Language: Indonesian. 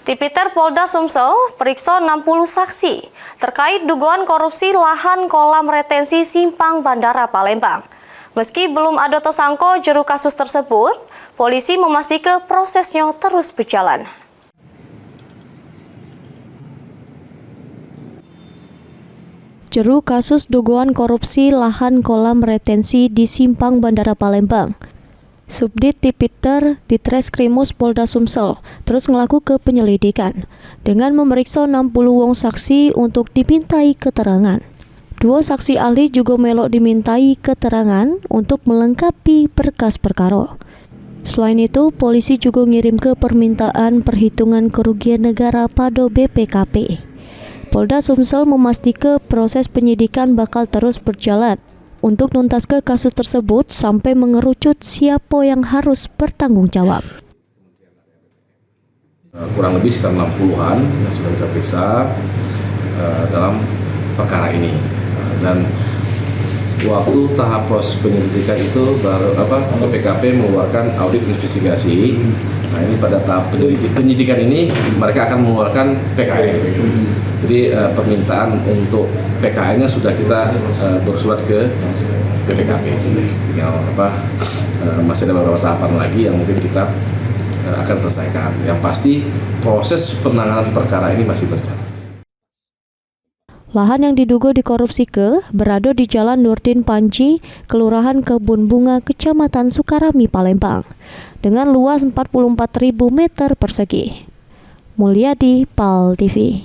Tipiter Polda Sumsel periksa 60 saksi terkait dugaan korupsi lahan kolam retensi Simpang Bandara Palembang. Meski belum ada tersangka juru kasus tersebut, polisi memastikan prosesnya terus berjalan. Juru kasus dugaan korupsi lahan kolam retensi di Simpang Bandara Palembang, Subdit Tipiter Ditreskrimus Polda Sumsel terus ngelaku ke penyelidikan dengan memeriksa 60 wong saksi untuk dimintai keterangan. 2 saksi ahli juga melok dimintai keterangan untuk melengkapi berkas perkara. Selain itu, polisi juga ngirim ke permintaan perhitungan kerugian negara pada BPKP. Polda Sumsel memastikan proses penyidikan bakal terus berjalan untuk nuntas ke kasus tersebut sampai mengerucut siapa yang harus bertanggung jawab. Kurang lebih sekitar 60-an yang sudah kita periksa dalam perkara ini. Dan waktu tahap proses penyelidikan itu baru BPKP mengeluarkan audit investigasi. Nah, ini pada tahap penyidikan ini mereka akan mengeluarkan PKN. Jadi permintaan untuk PKN-nya sudah kita bersurat ke BPKP. Tinggal masih ada beberapa tahapan lagi yang mungkin kita akan selesaikan. Yang pasti proses penanganan perkara ini masih berjalan. Lahan yang diduga dikorupsi berada di Jalan Nurdin Panji, Kelurahan Kebun Bunga, Kecamatan Sukarami, Palembang, dengan luas 44.000 meter persegi. Mulyadi, PAL TV.